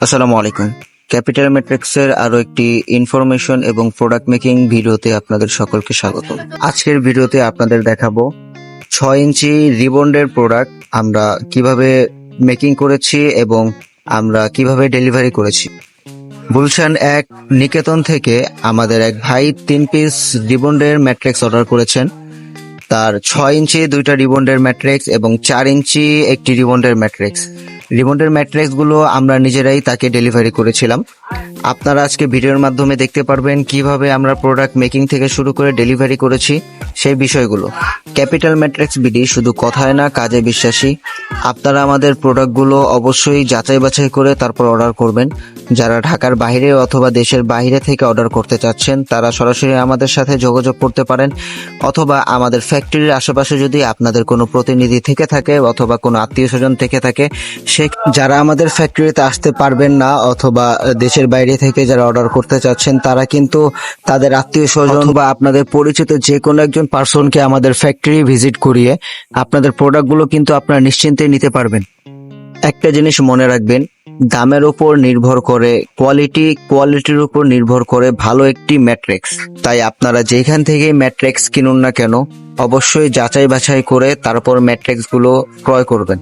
আসসালামু আলাইকুম। ক্যাপিটাল ম্যাট্রিক্সের আরো একটি ইনফরমেশন এবং প্রোডাক্ট মেকিং ভিডিওতে আপনাদের সকলকে স্বাগত। আজকের ভিডিওতে আপনাদের দেখাবো 6 ইঞ্চি রিবন্ডের প্রোডাক্ট আমরা কিভাবে মেকিং করেছি এবং আমরা কিভাবে ডেলিভারি করেছি। গুলশান এক নিকেতন থেকে আমাদের এক ভাই 3 পিস রিবন্ডের ম্যাট্রিক্স অর্ডার করেছেন। তার 6 ইঞ্চি দুইটা রিবন্ডের ম্যাট্রিক্স এবং 4 ইঞ্চি একটি রিবন্ডের ম্যাট্রিক্স। রিবন্ডের ম্যাট্রিক্স গুলো আমরা নিজেরাই তাকে ডেলিভারি করেছিলাম। আপনারা আজকে ভিডিওর মাধ্যমে দেখতে পারবেন কিভাবে আমরা প্রোডাক্ট মেকিং থেকে শুরু করে ডেলিভারি করেছি সেই বিষয়গুলো। ক্যাপিটাল ম্যাট্রিক্স বিডি শুধু কথায় না কাজে বিশ্বাসী। আপনারা আমাদের প্রোডাক্টগুলো অবশ্যই যাচাই বাছাই করে তারপর অর্ডার করবেন। যারা ঢাকার বাইরে অথবা দেশের বাইরে থেকে অর্ডার করতে চাচ্ছেন তারা সরাসরি আমাদের সাথে যোগাযোগ করতে পারেন, অথবা আমাদের ফ্যাক্টরির আশেপাশে যদি আপনাদের কোনো প্রতিনিধি থেকে থাকে অথবা কোনো আত্মীয় স্বজন থেকে থাকে, সে যারা আমাদের ফ্যাক্টরিতে আসতে পারবেন না অথবা দেশের বাইরে থেকে যারা অর্ডার করতে চাচ্ছেন তারা কিন্তু তাদের আত্মীয় স্বজন বা আপনাদের পরিচিত যে কোনো একজন পার্সনকে আমাদের ফ্যাক্টরি ভিজিট করিয়ে আপনাদের প্রোডাক্টগুলো কিন্তু আপনারা নিশ্চিন্তে নিতে পারবেন। একটা জিনিস মনে রাখবেন, দামের উপর নির্ভর করে কোয়ালিটির উপর নির্ভর করে ভালো একটি ম্যাট্রিক্স। তাই আপনারা যেখান থেকে ম্যাট্রিক্স কিনুন না কেন অবশ্যই যাচাই বাছাই করে তারপর ম্যাট্রিক্স গুলো ক্রয় করবেন।